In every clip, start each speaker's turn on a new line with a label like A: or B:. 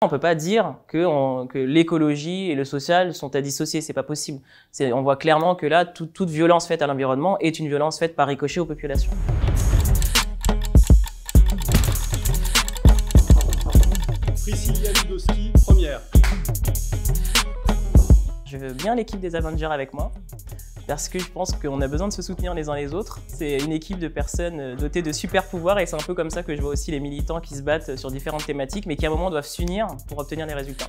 A: On ne peut pas dire que l'écologie et le social sont à dissocier, c'est pas possible. On voit clairement que là, toute violence faite à l'environnement est une violence faite par ricochet aux populations.
B: Priscilla Ludowski, première.
A: Je veux bien l'équipe des Avengers avec moi, parce que je pense qu'on a besoin de se soutenir les uns les autres. C'est une équipe de personnes dotées de super pouvoirs et c'est un peu comme ça que je vois aussi les militants qui se battent sur différentes thématiques, mais qui à un moment doivent s'unir pour obtenir des résultats.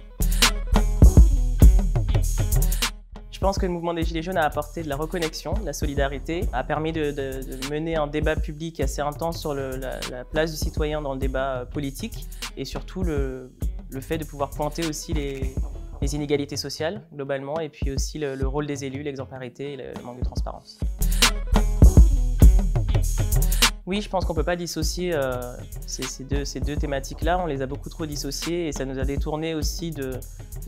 A: Je pense que le mouvement des Gilets jaunes a apporté de la reconnexion, de la solidarité, a permis de mener un débat public assez intense sur la place du citoyen dans le débat politique et surtout le fait de pouvoir pointer aussi les inégalités sociales globalement et puis aussi le rôle des élus, l'exemplarité et le manque de transparence. Oui, je pense qu'on ne peut pas dissocier ces deux thématiques-là. On les a beaucoup trop dissociées et ça nous a détourné aussi de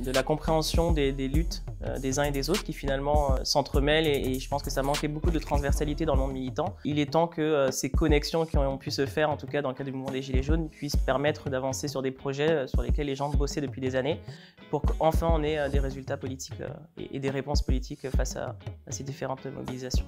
A: la compréhension des luttes des uns et des autres qui finalement s'entremêlent et je pense que ça manquait beaucoup de transversalité dans le monde militant. Il est temps que ces connexions qui ont pu se faire, en tout cas dans le cadre du mouvement des Gilets jaunes, puissent permettre d'avancer sur des projets sur lesquels les gens bossaient depuis des années pour qu'enfin on ait des résultats politiques et des réponses politiques face à ces différentes mobilisations.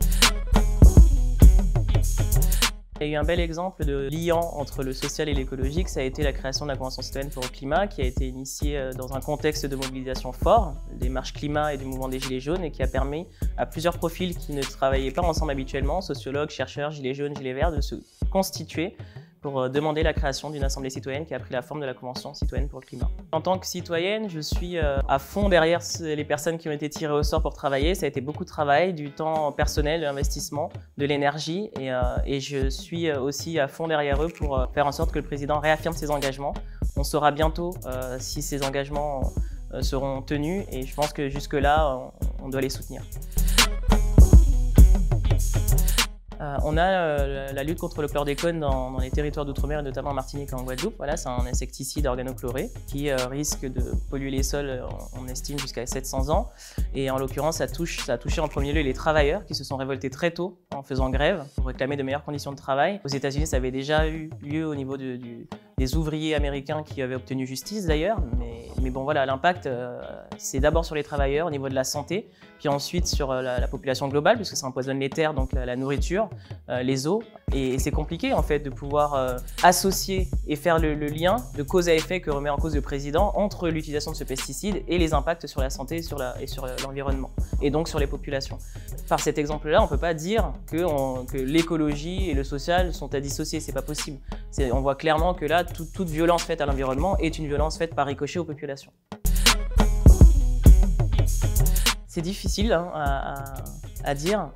A: Il y a eu un bel exemple de liant entre le social et l'écologique, ça a été la création de la Convention citoyenne pour le climat qui a été initiée dans un contexte de mobilisation fort, des marches climat et du mouvement des Gilets jaunes et qui a permis à plusieurs profils qui ne travaillaient pas ensemble habituellement, sociologues, chercheurs, Gilets jaunes, Gilets verts, de se constituer pour demander la création d'une assemblée citoyenne qui a pris la forme de la Convention citoyenne pour le climat. En tant que citoyenne, je suis à fond derrière les personnes qui ont été tirées au sort pour travailler. Ça a été beaucoup de travail, du temps personnel, de l'investissement, de l'énergie et je suis aussi à fond derrière eux pour faire en sorte que le président réaffirme ses engagements. On saura bientôt si ces engagements seront tenus et je pense que jusque-là, on doit les soutenir. On a la lutte contre le chlordécone dans les territoires d'outre-mer et notamment en Martinique et en Guadeloupe. Voilà, c'est un insecticide organochloré qui risque de polluer les sols, on estime, jusqu'à 700 ans. Et en l'occurrence, ça a touché en premier lieu les travailleurs qui se sont révoltés très tôt en faisant grève pour réclamer de meilleures conditions de travail. Aux États-Unis, ça avait déjà eu lieu au niveau des ouvriers américains qui avaient obtenu justice d'ailleurs. Mais bon, voilà, l'impact, c'est d'abord sur les travailleurs au niveau de la santé, puis ensuite sur la population globale, puisque ça empoisonne les terres, donc la nourriture, les eaux. Et c'est compliqué en fait de pouvoir associer et faire le lien de cause à effet que remet en cause le président entre l'utilisation de ce pesticide et les impacts sur la santé et sur l'environnement, et donc sur les populations. Par cet exemple-là, on ne peut pas dire que l'écologie et le social sont à dissocier, c'est pas possible. On voit clairement que là, toute violence faite à l'environnement est une violence faite par ricochet aux populations. C'est difficile à dire.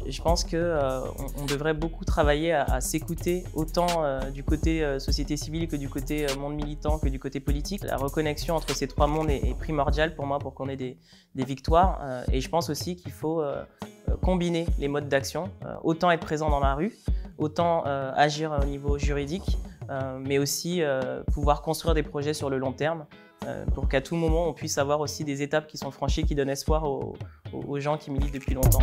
A: Je pense qu'on devrait beaucoup travailler à s'écouter autant du côté société civile que du côté monde militant que du côté politique. La reconnexion entre ces trois mondes est primordiale pour moi pour qu'on ait des victoires. Et je pense aussi qu'il faut combiner les modes d'action, autant être présent dans la rue, autant agir au niveau juridique, mais aussi pouvoir construire des projets sur le long terme pour qu'à tout moment on puisse avoir aussi des étapes qui sont franchies, qui donnent espoir aux gens qui militent depuis longtemps.